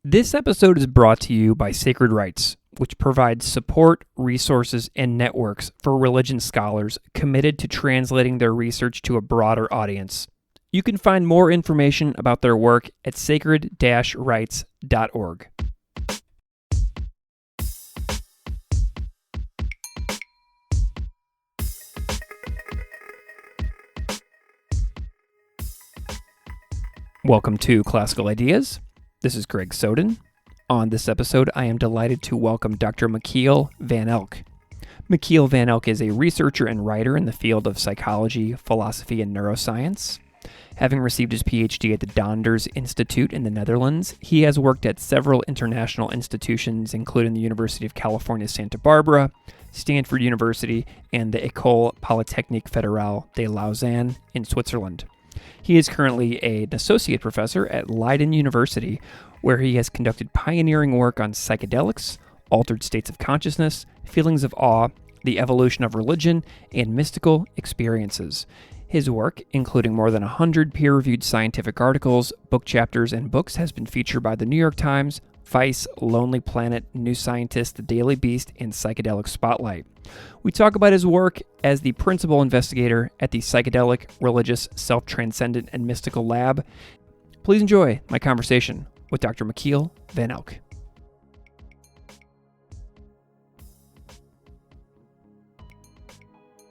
This episode is brought to you by Sacred Rites, which provides support, resources, and networks for religion scholars committed to translating their research to a broader audience. You can find more information about their work at sacred-rites.org. Welcome to Classical Ideas. This is Greg Soden. On this episode, I am delighted to welcome Dr. Michiel van Elk. Michiel van Elk is a researcher and writer in the field of psychology, philosophy, and neuroscience. Having received his PhD at the Donders Institute in the Netherlands, he has worked at several international institutions, including the University of California, Santa Barbara, Stanford University, and the École Polytechnique Fédérale de Lausanne in Switzerland. He is currently an associate professor at Leiden University, where he has conducted pioneering work on psychedelics, altered states of consciousness, feelings of awe, the evolution of religion, and mystical experiences. His work, including more than 100 peer-reviewed scientific articles, book chapters, and books, has been featured by the New York Times, Vice, Lonely Planet, New Scientist, The Daily Beast, and Psychedelic Spotlight. We talk about his work as the principal investigator at the Psychedelic, Religious, Self-Transcendent, and Mystical Lab. Please enjoy my conversation with Dr. Michiel van Elk.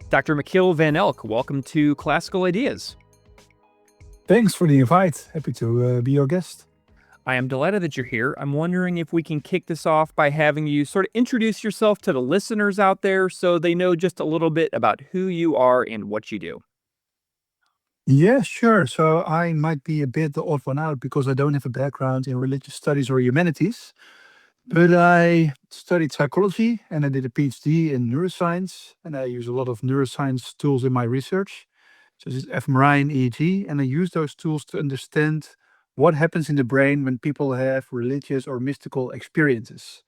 Dr. Michiel van Elk, welcome to Classical Ideas. Thanks for the invite. Happy to be your guest. I am delighted that you're here. I'm wondering if we can kick this off by having you sort of introduce yourself to the listeners out there so they know just a little bit about who you are and what you do. Yeah, sure. So I might be a bit the odd one out because I don't have a background in religious studies or humanities, but I studied psychology and I did a PhD in neuroscience, and I use a lot of neuroscience tools in my research, such as fMRI and EEG, and I use those tools to understand what happens in the brain when people have religious or mystical experiences.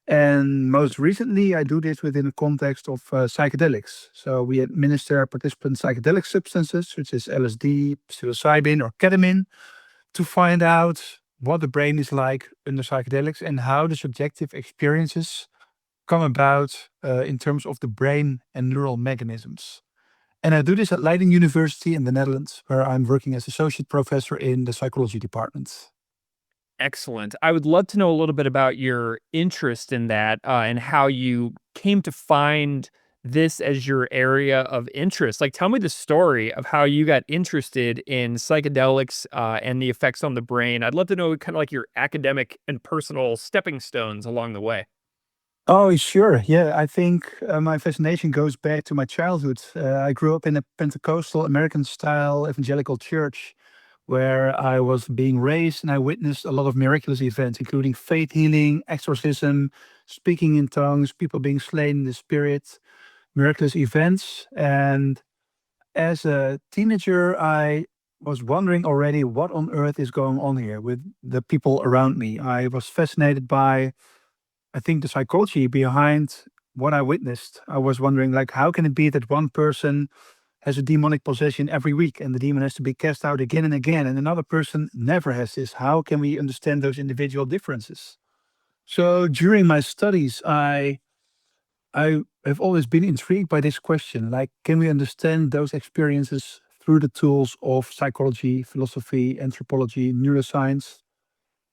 And most recently, I do this within the context of psychedelics. So we administer participant psychedelic substances such as LSD, psilocybin, or ketamine to find out what the brain is like under psychedelics and how the subjective experiences come about in terms of the brain and neural mechanisms. And I do this at Leiden University in the Netherlands, where I'm working as associate professor in the psychology department. Excellent. I would love to know a little bit about your interest in that and how you came to find this as your area of interest. Like, tell me the story of how you got interested in psychedelics and the effects on the brain. I'd love to know kind of like your academic and personal stepping stones along the way. Oh, sure. Yeah, I think my fascination goes back to my childhood. I grew up in a Pentecostal American style evangelical church where I was being raised, and I witnessed a lot of miraculous events, including faith healing, exorcism, speaking in tongues, people being slain in the spirit, miraculous events. And as a teenager, I was wondering already what on earth is going on here with the people around me. I was fascinated by, I think, the psychology behind what I witnessed. I was wondering, like, how can it be that one person has a demonic possession every week and the demon has to be cast out again and again, and another person never has this? How can we understand those individual differences? So during my studies, I have always been intrigued by this question, like, can we understand those experiences through the tools of psychology, philosophy, anthropology, neuroscience?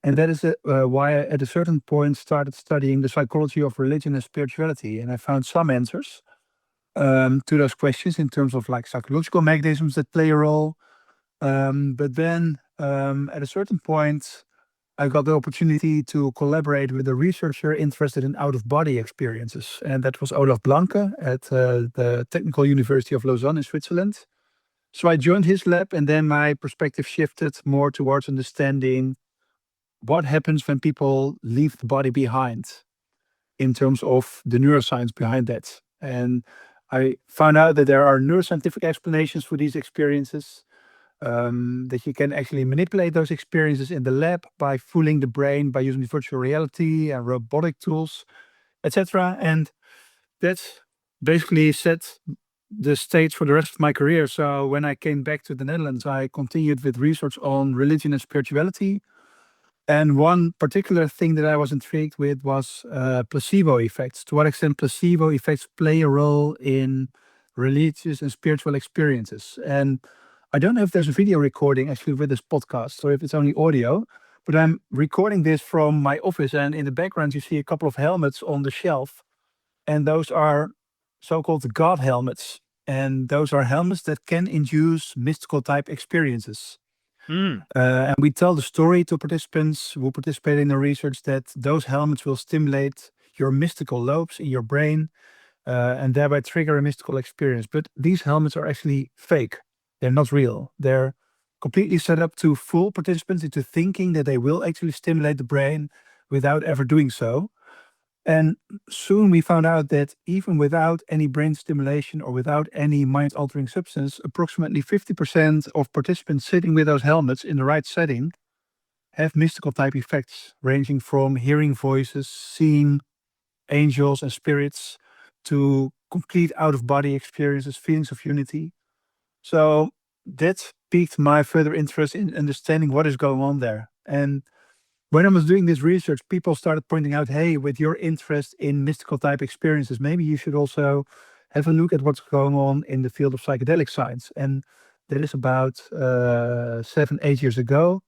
And that is why I, at a certain point, started studying the psychology of religion and spirituality. And I found some answers to those questions in terms of like psychological mechanisms that play a role. But then at a certain point, I got the opportunity to collaborate with a researcher interested in out of body experiences. And that was Olaf Blanke at the Technical University of Lausanne in Switzerland. So I joined his lab, and then my perspective shifted more towards understanding what happens when people leave the body behind in terms of the neuroscience behind that. And I found out that there are neuroscientific explanations for these experiences, that you can actually manipulate those experiences in the lab by fooling the brain by using virtual reality and robotic tools, etc. And that's basically set the stage for the rest of my career. So when I came back to the Netherlands, I continued with research on religion and spirituality. And one particular thing that I was intrigued with was placebo effects. To what extent placebo effects play a role in religious and spiritual experiences. And I don't know if there's a video recording actually with this podcast or if it's only audio, but I'm recording this from my office. And in the background, you see a couple of helmets on the shelf. And those are so called God helmets. And those are helmets that can induce mystical type experiences. Mm. And we tell the story to participants who participate in the research that those helmets will stimulate your mystical lobes in your brain and thereby trigger a mystical experience. But these helmets are actually fake. They're not real. They're completely set up to fool participants into thinking that they will actually stimulate the brain without ever doing so. And soon we found out that even without any brain stimulation or without any mind altering substance, approximately 50% of participants sitting with those helmets in the right setting have mystical type effects, ranging from hearing voices, seeing angels and spirits, to complete out of body experiences, feelings of unity. So that piqued my further interest in understanding what is going on there. And when I was doing this research, people started pointing out, hey, with your interest in mystical type experiences, maybe you should also have a look at what's going on in the field of psychedelic science. And that is about 7, 8 years ago.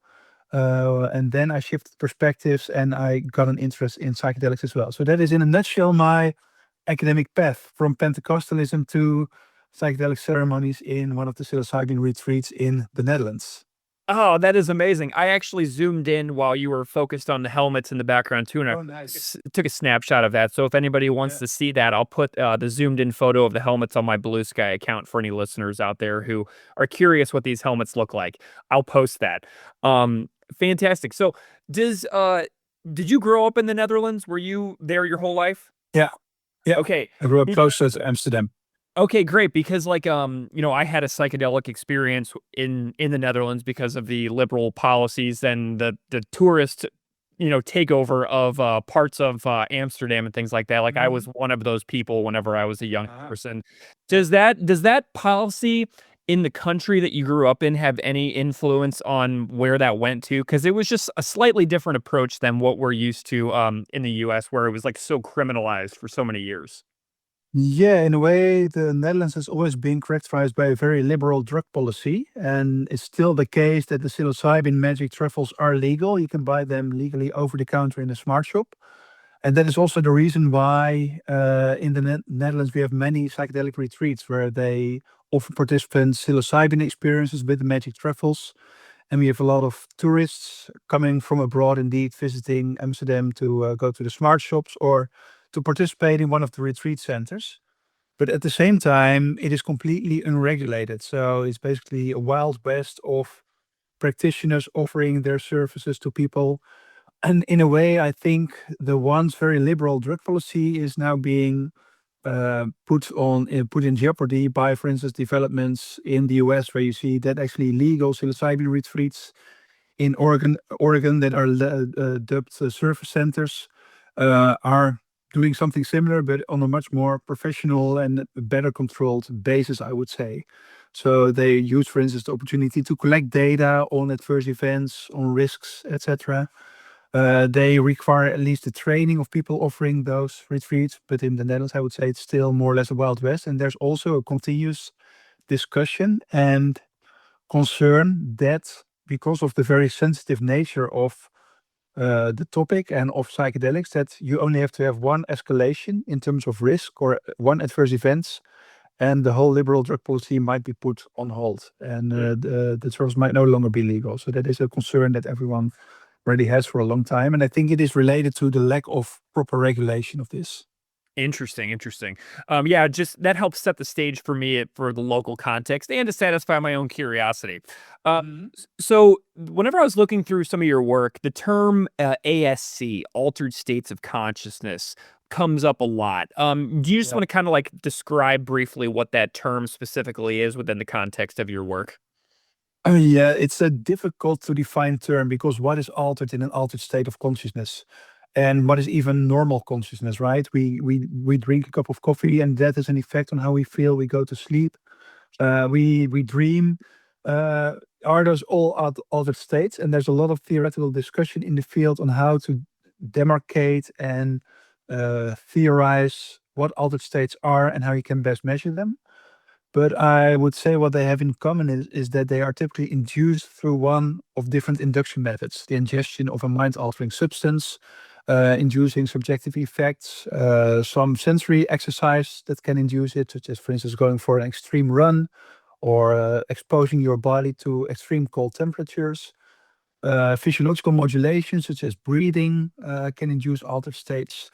And then I shifted perspectives and I got an interest in psychedelics as well. So that is in a nutshell my academic path from Pentecostalism to psychedelic ceremonies in one of the psilocybin retreats in the Netherlands. Oh, that is amazing. I actually zoomed in while you were focused on the helmets in the background too, and I Oh, nice. took a snapshot of that. So if anybody wants Yeah. to see that, I'll put the zoomed in photo of the helmets on my Blue Sky account for any listeners out there who are curious what these helmets look like. I'll post that. Fantastic. So does did you grow up in the Netherlands? Were you there your whole life? Yeah. Yeah. Okay. I grew up closer to Amsterdam. Okay, great. Because I had a psychedelic experience in the Netherlands because of the liberal policies and the tourist, takeover of parts of Amsterdam and things like that. Like I was Mhm. one of those people whenever I was a young Ah, person. yeah. Does that policy in the country that you grew up in have any influence on where that went to? Because it was just a slightly different approach than what we're used to in the US, where it was like so criminalized for so many years. Yeah, in a way, the Netherlands has always been characterized by a very liberal drug policy, and it's still the case that the psilocybin magic truffles are legal. You can buy them legally over the counter in a smart shop. And that is also the reason why in the Netherlands we have many psychedelic retreats where they offer participants psilocybin experiences with the magic truffles. And we have a lot of tourists coming from abroad, indeed, visiting Amsterdam to go to the smart shops or to participate in one of the retreat centers. But at the same time, it is completely unregulated. So it's basically a wild west of practitioners offering their services to people. And in a way, I think the once very liberal drug policy is now being put in jeopardy by, for instance, developments in the US, where you see that actually legal psilocybin retreats in Oregon that are dubbed service centers are doing something similar, but on a much more professional and better controlled basis, I would say. So they use, for instance, the opportunity to collect data on adverse events, on risks, etc. They require at least the training of people offering those retreats, but in the Netherlands, I would say it's still more or less a wild west. And there's also a continuous discussion and concern that because of the very sensitive nature of the topic and of psychedelics, that you only have to have one escalation in terms of risk or one adverse events, and the whole liberal drug policy might be put on hold, and the drugs might no longer be legal. So that is a concern that everyone already has for a long time, and I think it is related to the lack of proper regulation of this. Interesting, interesting. Yeah, just that helps set the stage for me for the local context and to satisfy my own curiosity. Mhm. So, whenever I was looking through some of your work, the term ASC, altered states of consciousness, comes up a lot. Do you just Yeah. want to kind of like describe briefly what that term specifically is within the context of your work? Yeah, it's a difficult to define term because what is altered in an altered state of consciousness, and what is even normal consciousness, right? We drink a cup of coffee, and that has an effect on how we feel. We go to sleep. We dream. uh, are those all altered states? And there's a lot of theoretical discussion in the field on how to demarcate and theorize what altered states are and how you can best measure them. But I would say what they have in common is that they are typically induced through one of different induction methods: the ingestion of a mind altering substance, inducing subjective effects, some sensory exercise that can induce it, such as, for instance, going for an extreme run or exposing your body to extreme cold temperatures. Physiological modulation, such as breathing, can induce altered states,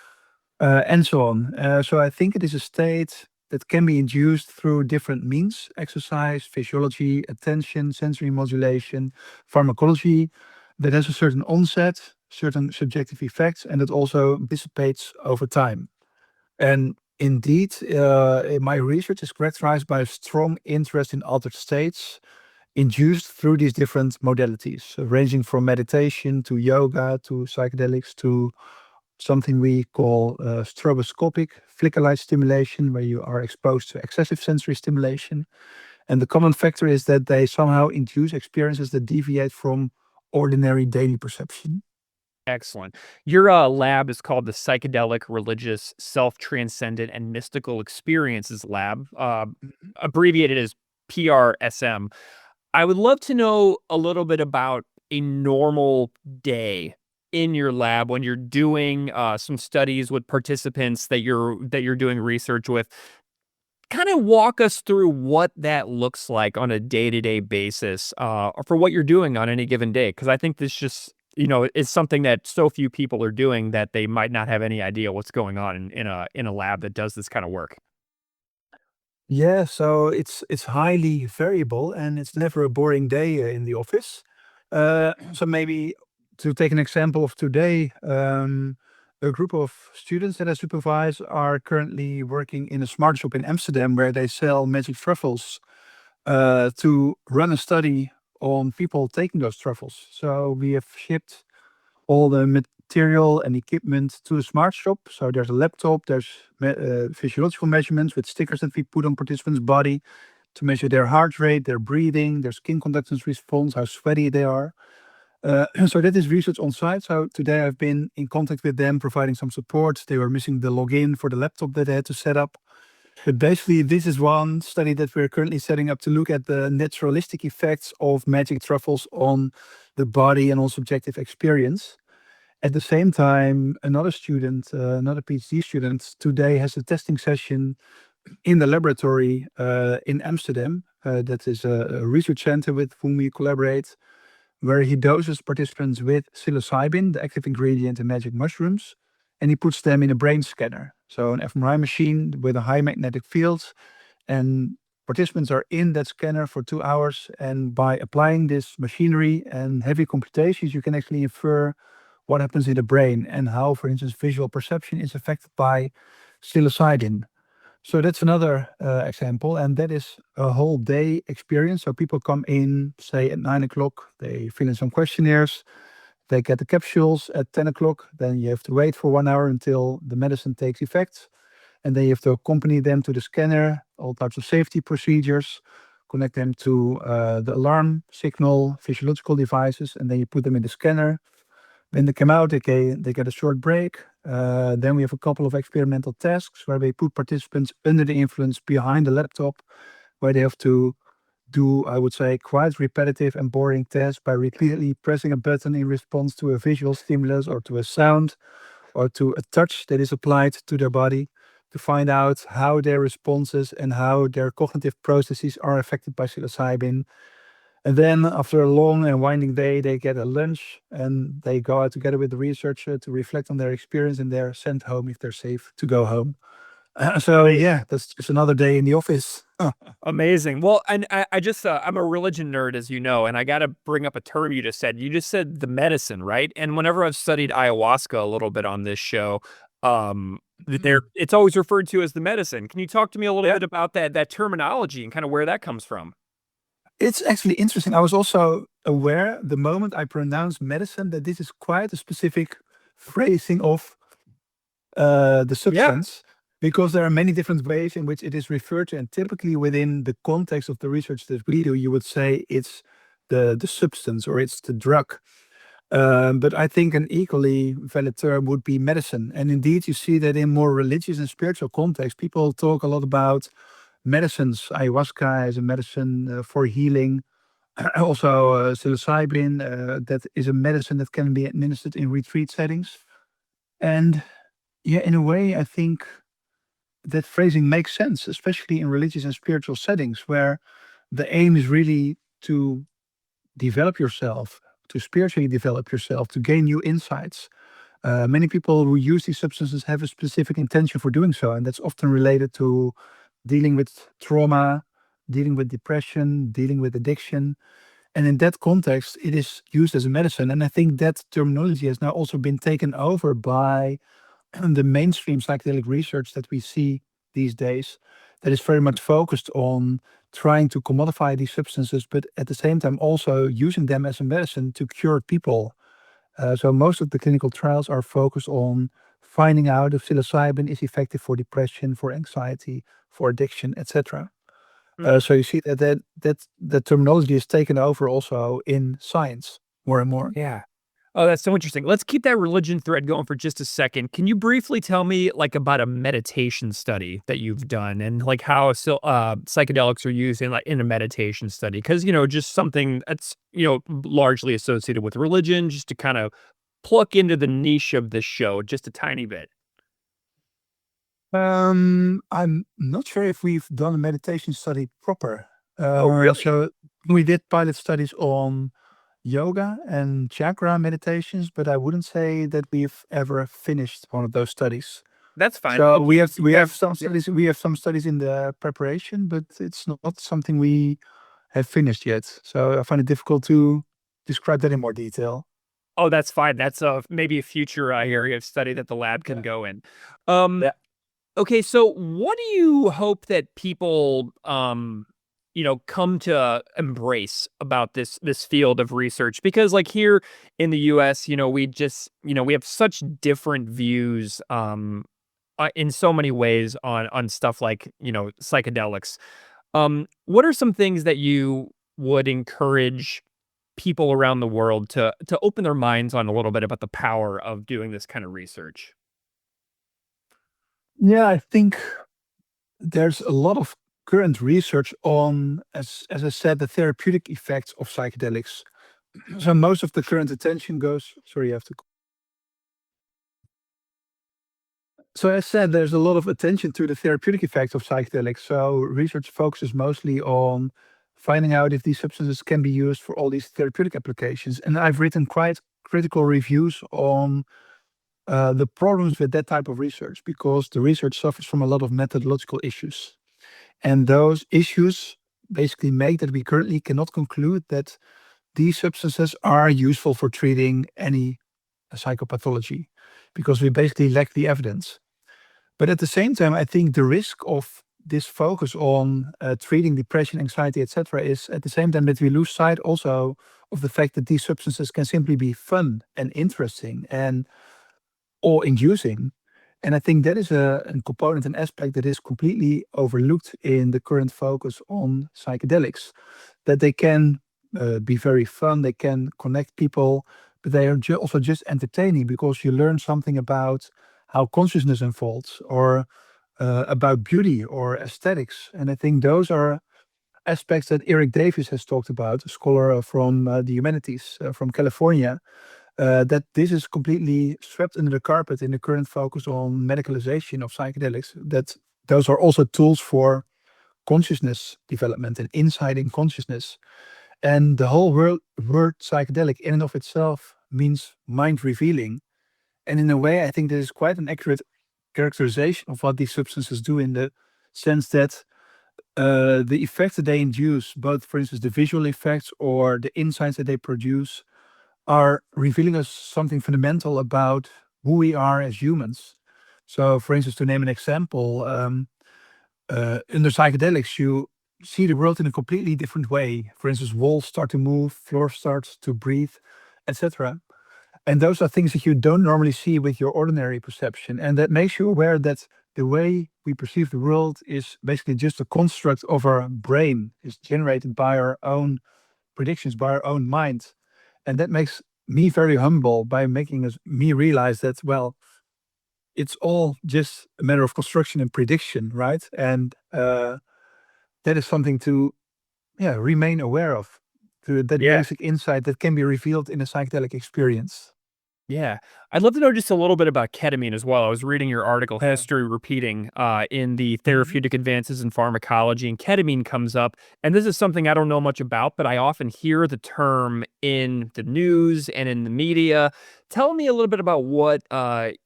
and so on. So I think it is a state that can be induced through different means: exercise, physiology, attention, sensory modulation, pharmacology, that has a certain onset, certain subjective effects, and that also dissipates over time. And indeed, my research is characterized by a strong interest in altered states induced through these different modalities, so ranging from meditation to yoga to psychedelics to something we call stroboscopic flicker light stimulation, where you are exposed to excessive sensory stimulation. And the common factor is that they somehow induce experiences that deviate from ordinary daily perception. Excellent. Your lab is called the Psychedelic, Religious, Self Transcendent, and Mystical Experiences Lab, Mhm. abbreviated as PRSM. I would love to know a little bit about a normal day in your lab when you're doing some studies with participants that you're doing research with. Kind of walk us through what that looks like on a day-to-day basis, for what you're doing on any given day. Because I think this just, is something that so few people are doing that they might not have any idea what's going on in a lab that does this kind of work. Yeah, so it's highly variable and it's never a boring day in the office. So maybe to take an example of today, a group of students that I supervise are currently working in a smart shop in Amsterdam where they sell magic truffles to run a study on people taking those truffles. So we have shipped all the material and equipment to the smart shop. So there's a laptop, there's physiological measurements with stickers that we put on participants' body to measure their heart rate, their breathing, their skin conductance response, how sweaty they are. So that is research on site. So today I've been in contact with them, providing some support. They were missing the login for the laptop that they had to set up. But basically, this is one study that we're currently setting up to look at the naturalistic effects of magic truffles on the body and on subjective experience. At the same time, another student, another PhD student, today has a testing session in the laboratory in Amsterdam. That is a research center with whom we collaborate, where he doses participants with psilocybin, the active ingredient in magic mushrooms, and he puts them in a brain scanner. So, an fMRI machine with a high magnetic field, and participants are in that scanner for 2 hours. And by applying this machinery and heavy computations, you can actually infer what happens in the brain and how, for instance, visual perception is affected by psilocybin. So that's another example, and that is a whole day experience. So people come in, say at 9 o'clock, they fill in some questionnaires, they get the capsules at 10 o'clock. Then you have to wait for 1 hour until the medicine takes effect, and then you have to accompany them to the scanner, all types of safety procedures, connect them to the alarm signal, physiological devices, and then you put them in the scanner. When they come out, they get a short break. Then we have a couple of experimental tasks where we put participants under the influence behind the laptop, where they have to do, I would say, quite repetitive and boring tests by repeatedly pressing a button in response to a visual stimulus or to a sound or to a touch that is applied to their body to find out how their responses and how their cognitive processes are affected by psilocybin. And then after a long and winding day, they get a lunch and they go out together with the researcher to reflect on their experience and they're sent home if they're safe to go home. So Amazing. yeah, that's just another day in the office. Amazing. Well, and I just, I'm a religion nerd, as you know, and I got to bring up a term you just said. You just said the medicine, right? And whenever I've studied ayahuasca a little bit on this show, Mm. it's always referred to as the medicine. Can you talk to me a little Yeah, bit about that terminology and kind of where that comes from? it's actually interesting. I was also aware the moment I pronounced medicine that this is quite a specific phrasing of the Yeah. substance. Because there are many different ways in which it is referred to, and typically within the context of the research that we do, you would say it's the substance or it's the drug. But I think an equally valid term would be medicine. And indeed, you see that in more religious and spiritual context, people talk a lot about medicines. Ayahuasca as a medicine for healing. Also, psilocybin, that is a medicine that can be administered in retreat settings. And yeah, in a way, I think that phrasing makes sense, especially in religious and spiritual settings where the aim is really to develop yourself, to spiritually develop yourself, to gain new insights. Many people who use these substances have a specific intention for doing so, and that's often related to dealing with trauma, dealing with depression, dealing with addiction. And in that context, it is used as a medicine. And I think that terminology has now also been taken over by the mainstream psychedelic research that we see these days, that is very much focused on trying to commodify these substances, but at the same time also using them as a medicine to cure people. So most of the clinical trials are focused on finding out if psilocybin is effective for depression, for anxiety, for addiction, etc. So you see that the terminology is taken over also in science more and more. Yeah. Oh, that's so interesting. Let's keep that religion thread going for just a second. Can you briefly tell me, like, about a meditation study that you've done and, like, how psychedelics are used in a meditation study? Because, just something that's, largely associated with religion, just to kind of pluck into the niche of this show just a tiny bit. I'm not sure if we've done a meditation study proper. Oh, really? So we did pilot studies on yoga and chakra meditations, but I wouldn't say that we've ever finished one of those studies. That's fine. So Well, we yeah, have some yeah. studies in the preparation, but it's not something we have finished yet. So I find it difficult to describe that in more detail. Oh, that's fine. That's maybe a future area of study that the lab can Yeah. go in. Um, Okay, so what do you hope that people, come to embrace about this field of research? Because, like, here in the U.S., we have such different views, in so many ways on stuff like psychedelics. What are some things that you would encourage people around the world to open their minds on a little bit about the power of doing this kind of research? Yeah, I think there's a lot of current research on, as I said, the therapeutic effects of psychedelics. So most of the current attention goes. Sorry, you have to. So as said, there's a lot of attention to the therapeutic effects of psychedelics. So research focuses mostly on finding out if these substances can be used for all these therapeutic applications. And I've written quite critical reviews on the problems with that type of research because the research suffers from a lot of methodological issues. And those issues basically make that we currently cannot conclude that these substances are useful for treating any psychopathology because we basically lack the evidence. But at the same time, I think the risk of this focus on treating depression, anxiety, etc., is at the same time that we lose sight also of the fact that these substances can simply be fun and interesting and or inducing. And I think that is a component, an aspect that is completely overlooked in the current focus on psychedelics. That they can be very fun, they can connect people, but they are also just entertaining because you learn something about how consciousness unfolds or about beauty or aesthetics. And I think those are aspects that Eric Davis has talked about, a scholar from the humanities from California, that this is completely swept under the carpet in the current focus on medicalization of psychedelics. That those are also tools for consciousness development and insight in consciousness. And the whole word psychedelic in and of itself means mind revealing. And in a way, I think this is quite an accurate characterization of what these substances do in the sense that the effects that they induce, both for instance, the visual effects or the insights that they produce, are revealing us something fundamental about who we are as humans. So, for instance, to name an example, under psychedelics, you see the world in a completely different way. For instance, walls start to move, floor starts to breathe, etc. And those are things that you don't normally see with your ordinary perception. And that makes you aware that the way we perceive the world is basically just a construct of our brain. It's generated by our own predictions, by our own mind. And that makes me very humble by making me realize that, well, it's all just a matter of construction and prediction, right? And that is something to, yeah, remain aware of, to that Yeah. basic insight that can be revealed in a psychedelic experience. Yeah. I'd love to know just a little bit about ketamine as well. I was reading your article, Yeah. History Repeating, in the Mhm. Therapeutic Advances in Pharmacology, and ketamine comes up. And this is something I don't know much about, but I often hear the term in the news and in the media. Tell me a little bit about what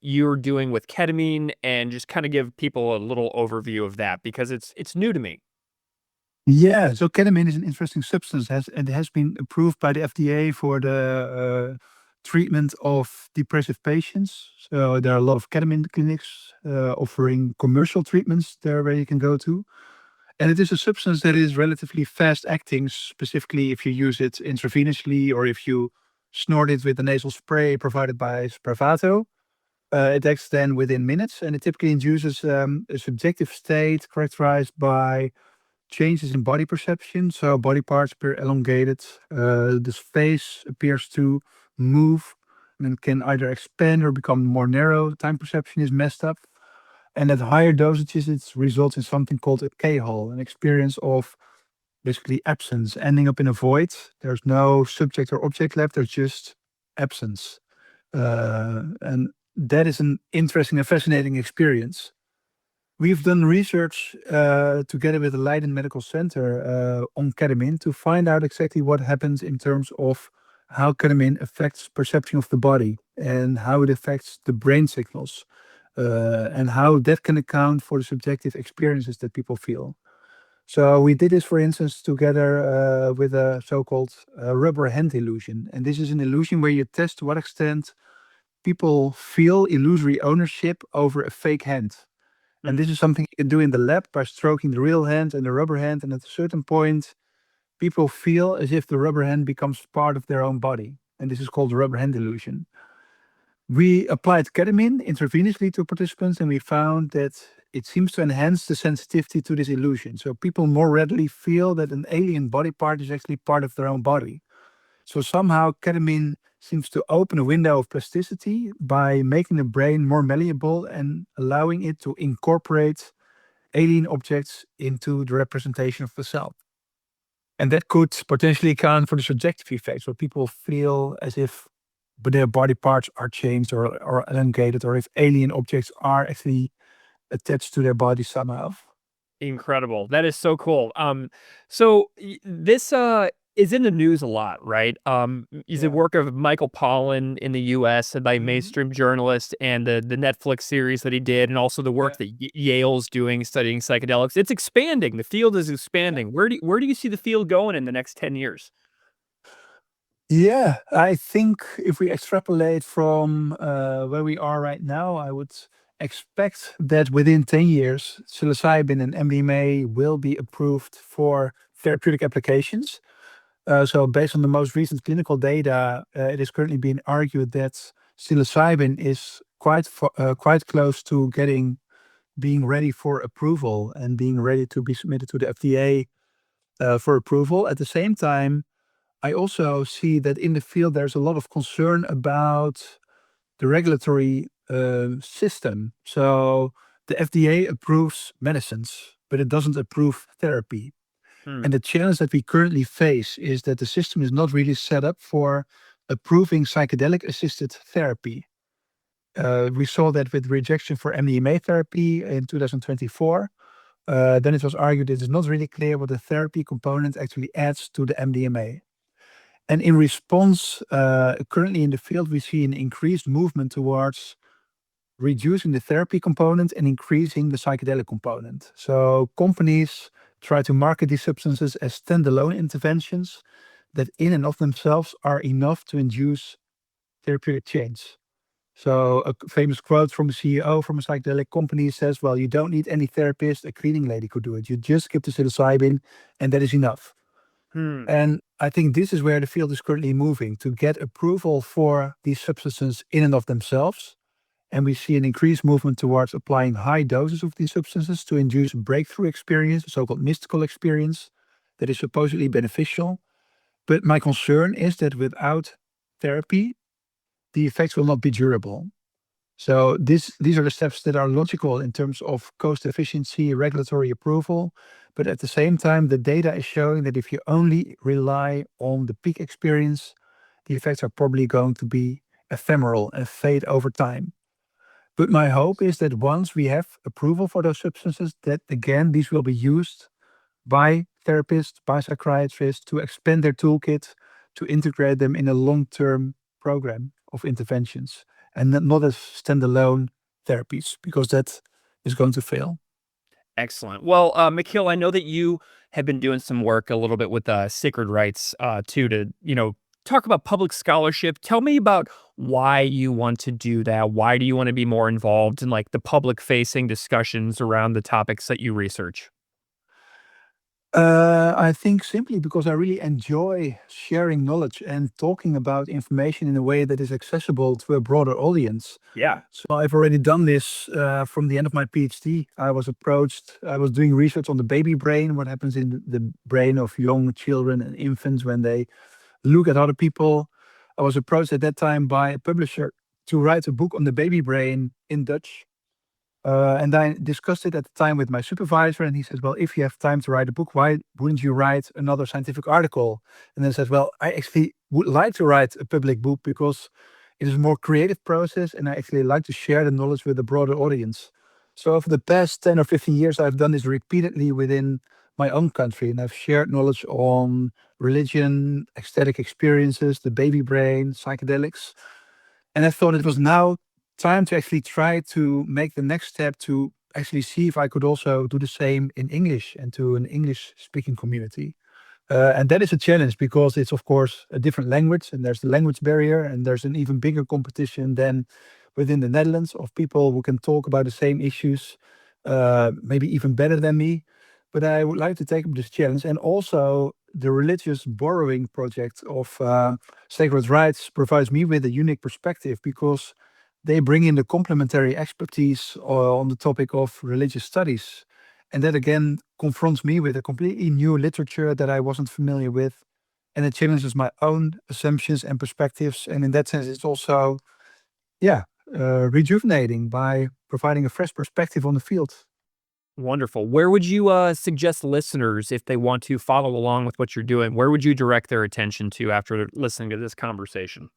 you're doing with ketamine and just kind of give people a little overview of that because it's new to me. Yeah, so ketamine is an interesting substance, has and has been approved by the FDA for the treatment of depressive patients. So there are a lot of ketamine clinics offering commercial treatments there where you can go to. And it is a substance that is relatively fast acting, specifically if you use it intravenously or if you snort it with a nasal spray provided by Spravato. It acts then within minutes, and it typically induces a subjective state characterized by changes in body perception. So body parts appear elongated. The face appears to move and can either expand or become more narrow. Time perception is messed up. And at higher dosages, it results in something called a K-hole, an experience of basically absence, ending up in a void. There's no subject or object left. There's just absence. And that is an interesting and fascinating experience. We've done research together with the Leiden Medical Center on ketamine to find out exactly what happens in terms of how ketamine affects perception of the body and how it affects the brain signals and how that can account for the subjective experiences that people feel. So we did this, for instance, together with a so-called rubber hand illusion. And this is an illusion where you test to what extent people feel illusory ownership over a fake hand. And this is something you can do in the lab by stroking the real hand and the rubber hand. And at a certain point, people feel as if the rubber hand becomes part of their own body. And this is called the rubber hand illusion. We applied ketamine intravenously to participants, and we found that it seems to enhance the sensitivity to this illusion. So people more readily feel that an alien body part is actually part of their own body. So somehow ketamine seems to open a window of plasticity by making the brain more malleable and allowing it to incorporate alien objects into the representation of the self. And that could potentially account for the subjective effects where people feel as if their body parts are changed or elongated, or if alien objects are actually attached to their body somehow. Incredible. That is so cool. So this is in the news a lot, right? Is the Yeah. work of Michael Pollan in the US and by Mhm. mainstream journalist and the Netflix series that he did, and also the work Yeah. that Yale's doing studying psychedelics. It's expanding. The field is Yeah. expanding. Where do you see the field going in the next 10 years? Yeah, I think if we extrapolate from where we are right now, I would expect that within 10 years, psilocybin and MDMA will be approved for therapeutic applications. So, based on the most recent clinical data, it is currently being argued that psilocybin is quite close to being ready for approval and being ready to be submitted to the FDA for approval. At the same time, I also see that in the field there's a lot of concern about the regulatory system. So the FDA approves medicines, but it doesn't approve therapy. Hmm. And the challenge that we currently face is that the system is not really set up for approving psychedelic assisted therapy. We saw that with rejection for MDMA therapy in 2024. Then it was argued it is not really clear what the therapy component actually adds to the MDMA. And in response, currently in the field, we see an increased movement towards reducing the therapy component and increasing the psychedelic component. So companies try to market these substances as standalone interventions that in and of themselves are enough to induce therapeutic change. So a famous quote from a CEO from a psychedelic company says, well, you don't need any therapist, a cleaning lady could do it. You just give the psilocybin and that is enough. Hmm. And I think this is where the field is currently moving to get approval for these substances in and of themselves. And we see an increased movement towards applying high doses of these substances to induce breakthrough experience, a so-called mystical experience that is supposedly beneficial. But my concern is that without therapy, the effects will not be durable. So these are the steps that are logical in terms of cost efficiency, regulatory approval. But at the same time, the data is showing that if you only rely on the peak experience, the effects are probably going to be ephemeral and fade over time. But my hope is that once we have approval for those substances, that again, these will be used by therapists, by psychiatrists to expand their toolkit, to integrate them in a long-term program of interventions and not as standalone therapies, because that is going to fail. Excellent. Well, Michiel, I know that you have been doing some work a little bit with sacred rights too to, talk about public scholarship. Tell me about why you want to do that. Why do you want to be more involved in like the public facing discussions around the topics that you research? I think simply because I really enjoy sharing knowledge and talking about information in a way that is accessible to a broader audience. Yeah. So I've already done this from the end of my PhD. I was approached, I was doing research on the baby brain, what happens in the brain of young children and infants when they look at other people. I was approached at that time by a publisher to write a book on the baby brain in Dutch. And I discussed it at the time with my supervisor, and he said, "Well, if you have time to write a book, why wouldn't you write another scientific article?" And then I said, "Well, I actually would like to write a public book because it is a more creative process, and I actually like to share the knowledge with a broader audience." So, over the past 10 or 15 years, I've done this repeatedly within my own country, and I've shared knowledge on religion, ecstatic experiences, the baby brain, psychedelics. And I thought it was now time to actually try to make the next step to actually see if I could also do the same in English and to an English speaking community. And that is a challenge because it's, of course, a different language and there's the language barrier, and there's an even bigger competition than within the Netherlands of people who can talk about the same issues, maybe even better than me. But I would like to take up this challenge. And also, the religious borrowing project of Sacred Rights provides me with a unique perspective because they bring in the complementary expertise on the topic of religious studies. And that again confronts me with a completely new literature that I wasn't familiar with. And it challenges my own assumptions and perspectives. And in that sense, it's also, yeah, rejuvenating by providing a fresh perspective on the field. Wonderful. Where would you suggest listeners, if they want to follow along with what you're doing, where would you direct their attention to after listening to this conversation?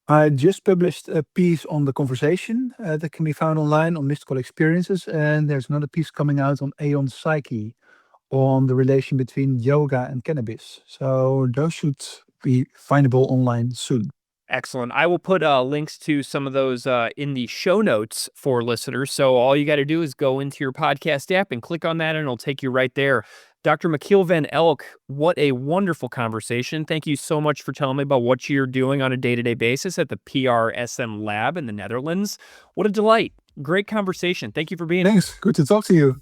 I just published a piece on the conversation that can be found online on mystical experiences. And there's another piece coming out on Aeon Psyche on the relation between yoga and cannabis. So those should be findable online soon. Excellent. I will put links to some of those in the show notes for listeners. So all you got to do is go into your podcast app and click on that, and it'll take you right there. Dr. Michiel van Elk, what a wonderful conversation. Thank you so much for telling me about what you're doing on a day-to-day basis at the PRSM lab in the Netherlands. What a delight. Great conversation. Thank you for being here. Thanks. Good to talk to you.